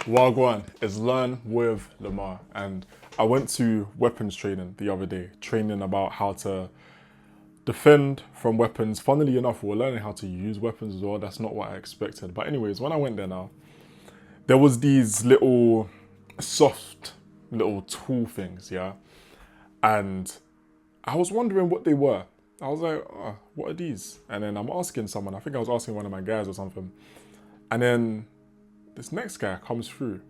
Wagwan is Learn with Lamar, and I went to weapons training the other day, training about how to defend from weapons. Funnily enough, we we're learning how to use weapons as well. That's not what I expected. But anyways, when I went there now, there was these little soft little tool things, yeah? And I was wondering what they were. I was like, oh, what are these? And then I'm asking someone, I think I was asking one of my guys or something. And then this next guy comes through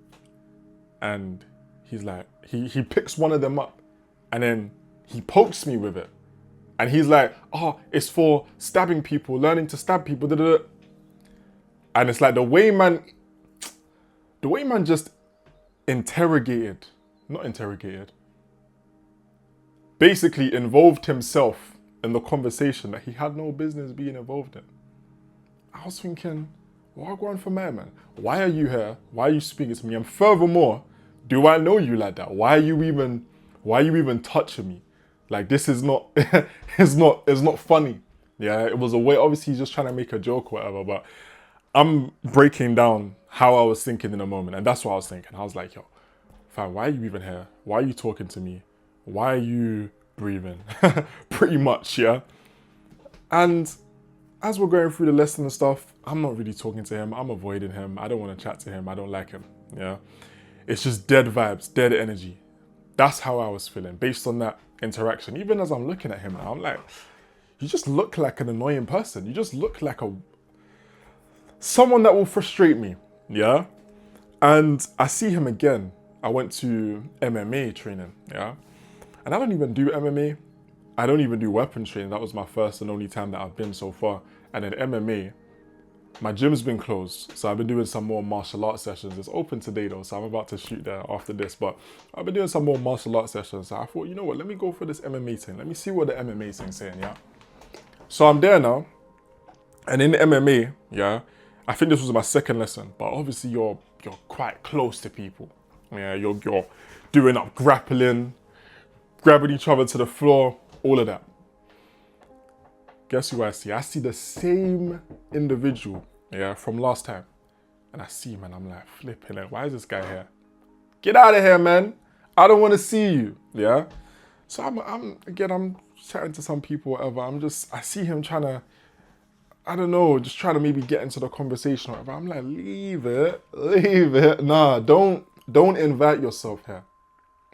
and he's like, he picks one of them up and then he pokes me with it. And he's like, oh, it's for stabbing people, learning to stab people. Da, da, da. And it's like the way man just basically involved himself in the conversation that he had no business being involved in. I was thinking, why go on for man? Why are you here? Why are you speaking to me? And furthermore, do I know you like that? Why are you even touching me? Like, this is not, it's not funny. Yeah, it was a way, obviously he's just trying to make a joke or whatever, but I'm breaking down how I was thinking in a moment. And that's what I was thinking. I was like, yo, fam, why are you even here? Why are you talking to me? Why are you breathing? Pretty much, yeah? And as we're going through the lesson and stuff, I'm not really talking to him. I'm avoiding him. I don't want to chat to him. I don't like him, yeah? It's just dead vibes, dead energy. That's how I was feeling based on that interaction. Even as I'm looking at him now, I'm like, you just look like an annoying person. You just look like someone that will frustrate me, yeah? And I see him again. I went to MMA training, yeah? And I don't even do MMA. I don't even do weapons training. That was my first and only time that I've been so far. And in MMA, my gym's been closed. So I've been doing some more martial arts sessions. It's open today though, so I'm about to shoot there after this. But I've been doing some more martial arts sessions. So I thought, you know what, let me go for this MMA thing. Let me see what the MMA thing's saying, yeah? So I'm there now. And in the MMA, yeah, I think this was my second lesson. But obviously you're quite close to people. Yeah, you're doing up grappling, grabbing each other to the floor, all of that. Guess who I see? I see the same individual, yeah, from last time. And I see him and I'm like, flipping it, why is this guy here? Get out of here, man. I don't want to see you, yeah? So I'm chatting to some people, whatever. I see him trying to, I don't know, just trying to maybe get into the conversation or whatever. I'm like, leave it. Nah, don't invite yourself here.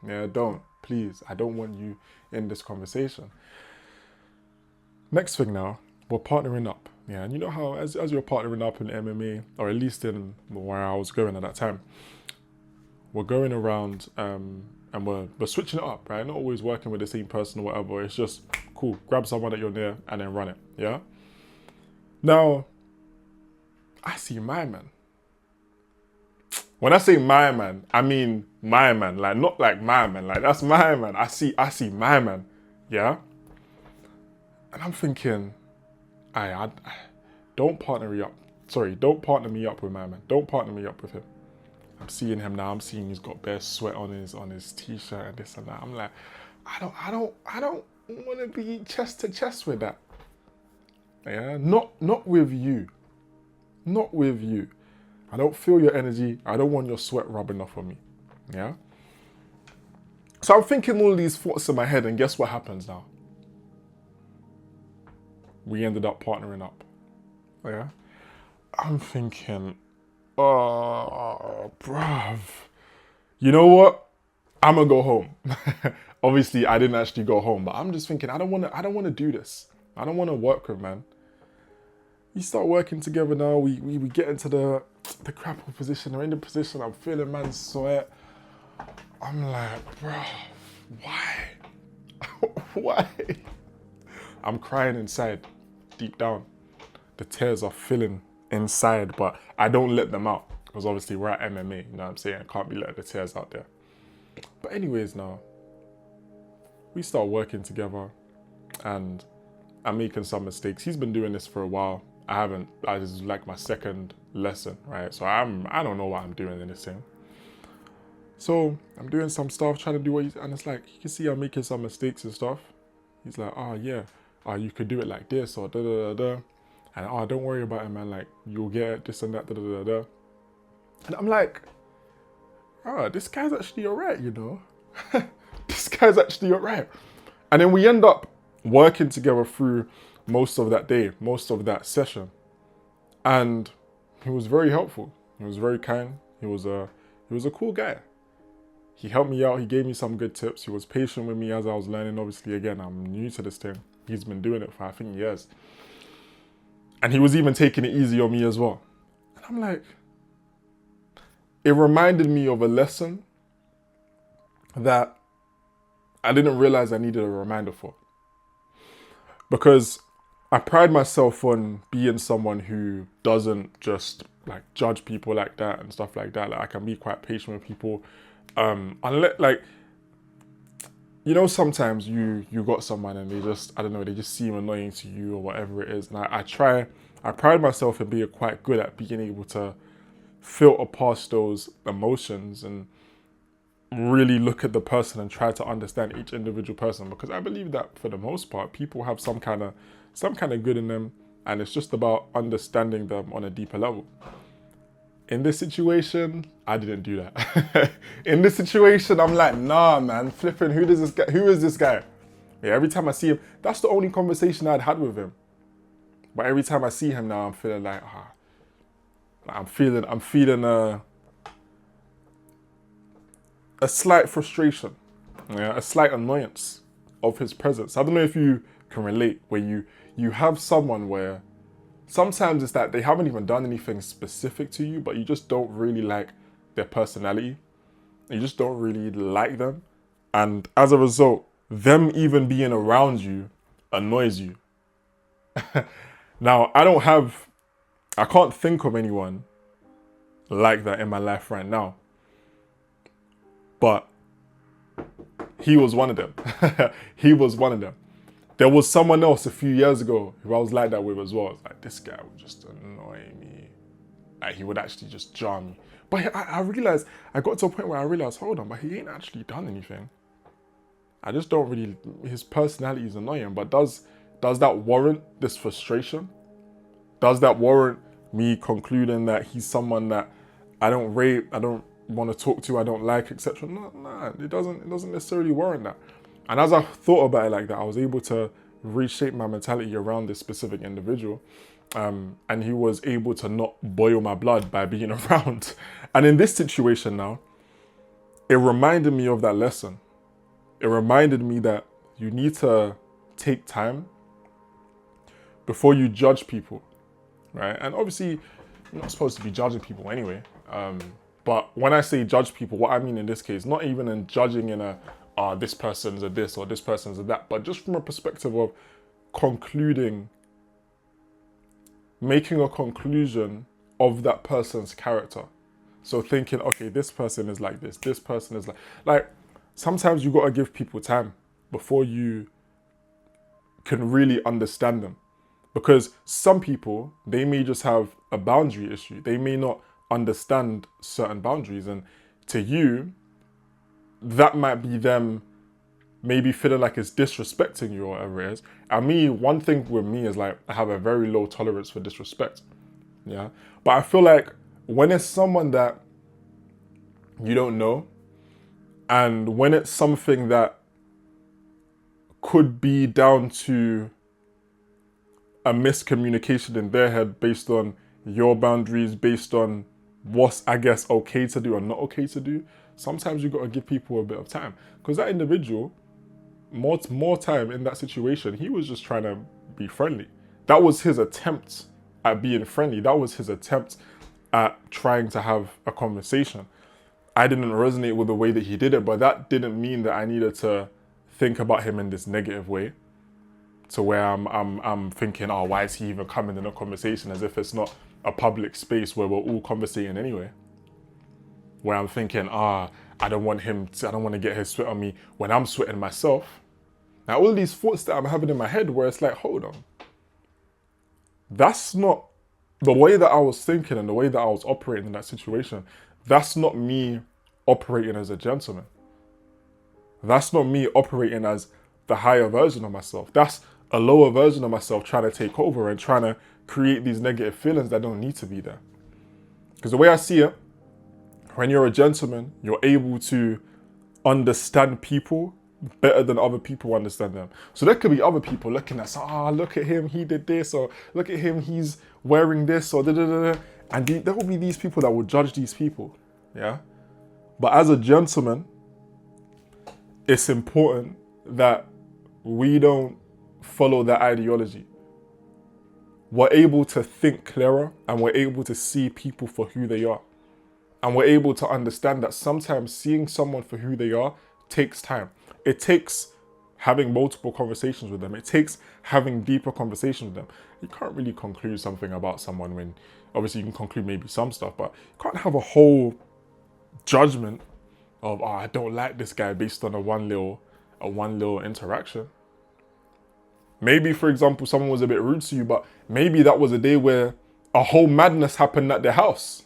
Yeah, don't. Please, I don't want you in this conversation. Next thing now, we're partnering up. Yeah, and you know how as you're partnering up in MMA, or at least in where I was going at that time, we're going around and we're switching it up, right? Not always working with the same person or whatever. It's just cool. Grab someone that you're near and then run it. Yeah. Now, I see my man. When I say my man, I mean my man. Like, not like my man. Like, that's my man. I see my man. Yeah? And I'm thinking, I don't partner me up. Sorry, don't partner me up with my man. Don't partner me up with him. I'm seeing him now. I'm seeing he's got bare sweat on his t-shirt and this and that. I'm like, I don't want to be chest to chest with that. Yeah? Not with you. Not with you. I don't feel your energy. I don't want your sweat rubbing off on me. Yeah? So I'm thinking all these thoughts in my head, and guess what happens now? We ended up partnering up. Yeah? I'm thinking, oh, bruv. You know what? I'm gonna go home. Obviously, I didn't actually go home, but I'm just thinking, I don't wanna do this. I don't wanna work with, man. We start working together now. We get into the grapple position. We're in the position. I'm feeling man's sweat. I'm like, bro, why? Why? I'm crying inside, deep down. The tears are filling inside, but I don't let them out because obviously we're at MMA. You know what I'm saying? I can't be letting the tears out there. But anyways, now we start working together, and I'm making some mistakes. He's been doing this for a while. This is like my second lesson, right? So I don't know what I'm doing in this thing. So I'm doing some stuff, trying to do and it's like, you can see I'm making some mistakes and stuff. He's like, oh yeah, you could do it like this or da da da da. And don't worry about it, man. Like, you'll get it, this and that, da da da da. And I'm like, this guy's actually alright, you know. This guy's actually alright. And then we end up working together through most of that day, most of that session. And he was very helpful. He was very kind. He was a cool guy. He helped me out. He gave me some good tips. He was patient with me as I was learning. Obviously, again, I'm new to this thing. He's been doing it for, I think, years. And he was even taking it easy on me as well. And I'm like, it reminded me of a lesson that I didn't realize I needed a reminder for. Because I pride myself on being someone who doesn't just like judge people like that and stuff like that. Like I can be quite patient with people. Unless, like, you know, sometimes you got someone and they just, I don't know, they just seem annoying to you or whatever it is. And I pride myself in being quite good at being able to filter past those emotions and really look at the person and try to understand each individual person, because I believe that for the most part, people have some kind of good in them, and it's just about understanding them on a deeper level. In this situation, I didn't do that. In this situation, I'm like, nah, man, flipping, who is this guy? Yeah, every time I see him, that's the only conversation I'd had with him. But every time I see him now, I'm feeling like, I'm feeling a slight frustration, yeah, a slight annoyance of his presence. I don't know if you can relate, where you have someone where sometimes it's that they haven't even done anything specific to you, but you just don't really like their personality. You just don't really like them. And as a result, them even being around you annoys you. Now, I can't think of anyone like that in my life right now. But he was one of them. He was one of them. There was someone else a few years ago who I was like that with as well. It's like, this guy would just annoy me. Like, he would actually just jar me. But I realized, I got to a point where I realized, hold on, but he ain't actually done anything. I just don't really, his personality is annoying. But does that warrant this frustration? Does that warrant me concluding that he's someone that I don't rate, I don't want to talk to, I don't like, etc.? No, it doesn't necessarily warrant that. And as I thought about it like that, I was able to reshape my mentality around this specific individual. And he was able to not boil my blood by being around. And in this situation now, it reminded me of that lesson. It reminded me that you need to take time before you judge people, right? And obviously, you're not supposed to be judging people anyway. But when I say judge people, what I mean in this case, not even in judging in this person's a this or this person's a that, but just from a perspective of making a conclusion of that person's character. So thinking, okay, this person is like this person is like, sometimes you gotta give people time before you can really understand them. Because some people, they may just have a boundary issue. They may not understand certain boundaries. And to you, that might be them maybe feeling like it's disrespecting you or whatever it is. And me, one thing with me is like, I have a very low tolerance for disrespect. Yeah. But I feel like when it's someone that you don't know, and when it's something that could be down to a miscommunication in their head based on your boundaries, based on what's, I guess, okay to do or not okay to do, sometimes you got to give people a bit of time. Because that individual, more time in that situation, he was just trying to be friendly. That was his attempt at being friendly. That was his attempt at trying to have a conversation. I didn't resonate with the way that he did it, but that didn't mean that I needed to think about him in this negative way, to where I'm thinking, oh, why is he even coming in a conversation, as if it's not a public space where we're all conversating anyway. Where I'm thinking, I don't want to get his sweat on me when I'm sweating myself. Now, all these thoughts that I'm having in my head where it's like, hold on. That's not the way that I was thinking and the way that I was operating in that situation. That's not me operating as a gentleman. That's not me operating as the higher version of myself. That's a lower version of myself trying to take over and trying to create these negative feelings that don't need to be there. Because the way I see it, When you're a gentleman, you're able to understand people better than other people understand them. So there could be other people looking at, look at him, he did this, or look at him, he's wearing this, or da da da. And there will be these people that will judge these people, yeah? But as a gentleman, it's important that we don't follow that ideology. We're able to think clearer, and we're able to see people for who they are. And we're able to understand that sometimes seeing someone for who they are takes time. It takes having multiple conversations with them. It takes having deeper conversations with them. You can't really conclude something about someone when, obviously you can conclude maybe some stuff, but you can't have a whole judgment of, I don't like this guy based on a one little interaction. Maybe, for example, someone was a bit rude to you, but maybe that was a day where a whole madness happened at their house.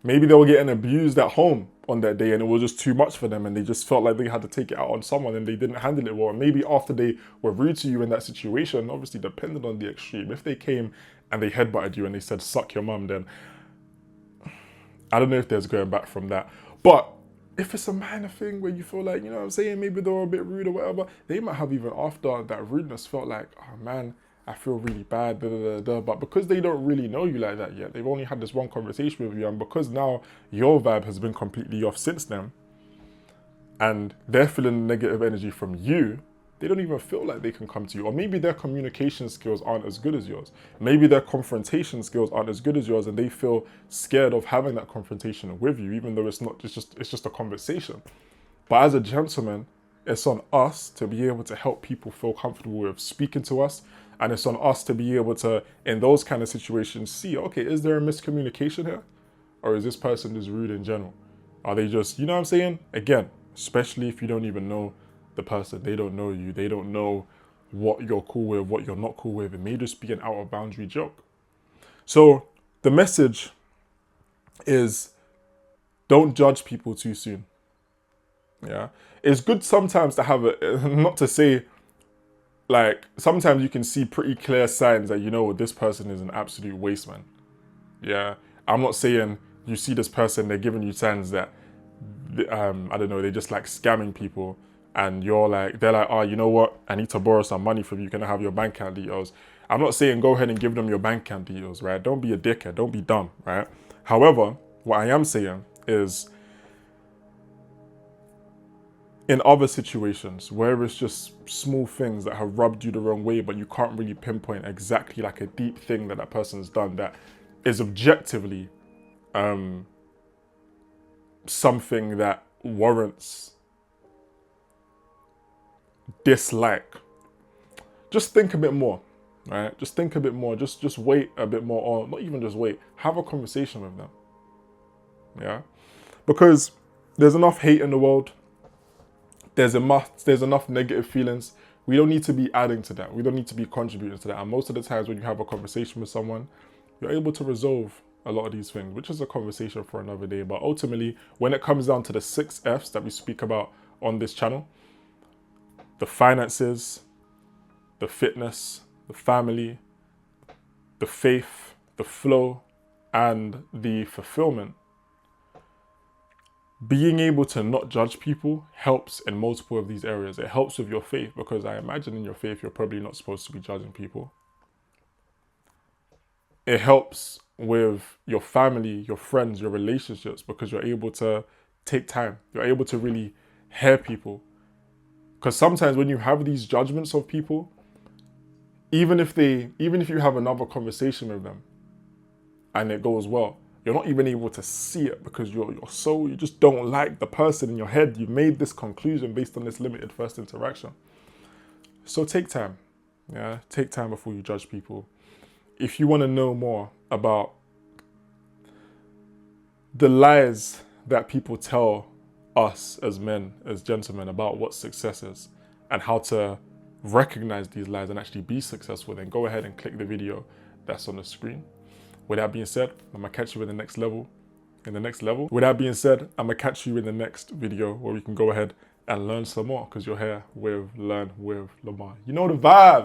Maybe they were getting abused at home on that day and it was just too much for them and they just felt like they had to take it out on someone and they didn't handle it well. And maybe after they were rude to you in that situation, obviously depending on the extreme, if they came and they headbutted you and they said, suck your mum, then I don't know if there's going back from that. But if it's a minor thing where you feel like, you know what I'm saying, maybe they were a bit rude or whatever, they might have even after that rudeness felt like, oh man, I feel really bad, da, da, da, da. But because they don't really know you like that yet, they've only had this one conversation with you, and because now your vibe has been completely off since then, and they're feeling negative energy from you, they don't even feel like they can come to you. Or maybe their communication skills aren't as good as yours. Maybe their confrontation skills aren't as good as yours, and they feel scared of having that confrontation with you, even though it's just a conversation. But as a gentleman, it's on us to be able to help people feel comfortable with speaking to us. And it's on us to be able to, in those kind of situations, see, okay, is there a miscommunication here? Or is this person just rude in general? Are they just, you know what I'm saying? Again, especially if you don't even know the person, they don't know you, they don't know what you're cool with, what you're not cool with. It may just be an out of boundary joke. So the message is, don't judge people too soon. Yeah. It's good sometimes to have not to say, like, sometimes you can see pretty clear signs that, you know, this person is an absolute waste man. Yeah. I'm not saying you see this person, they're giving you signs that, I don't know, they just like scamming people. And you're like, they're like, oh, you know what? I need to borrow some money from you. Can I have your bank account details? I'm not saying go ahead and give them your bank account details, right? Don't be a dickhead. Don't be dumb, right? However, what I am saying is, in other situations where it's just small things that have rubbed you the wrong way, but you can't really pinpoint exactly like a deep thing that person's done that is objectively something that warrants dislike, just think a bit more, right? Just think a bit more, just wait a bit more, or not even just wait, have a conversation with them, yeah? Because there's enough hate in the world. There's enough negative feelings. We don't need to be adding to that. We don't need to be contributing to that. And most of the times when you have a conversation with someone, you're able to resolve a lot of these things, which is a conversation for another day. But ultimately, when it comes down to the 6 Fs that we speak about on this channel, the finances, the fitness, the family, the faith, the flow, and the fulfillment, being able to not judge people helps in multiple of these areas. It helps with your faith, because I imagine in your faith, you're probably not supposed to be judging people. It helps with your family, your friends, your relationships, because you're able to take time. You're able to really hear people. Because sometimes when you have these judgments of people, even if you have another conversation with them and it goes well, you're not even able to see it because you just don't like the person in your head. You made this conclusion based on this limited first interaction. So take time. Yeah, take time before you judge people. If you want to know more about the lies that people tell us as men, as gentlemen, about what success is and how to recognize these lies and actually be successful, then go ahead and click the video that's on the screen. With that being said, I'm gonna catch you in the next level. With that being said, I'm gonna catch you in the next video where we can go ahead and learn some more, because you're here with Learn with Lamar. You know the vibes.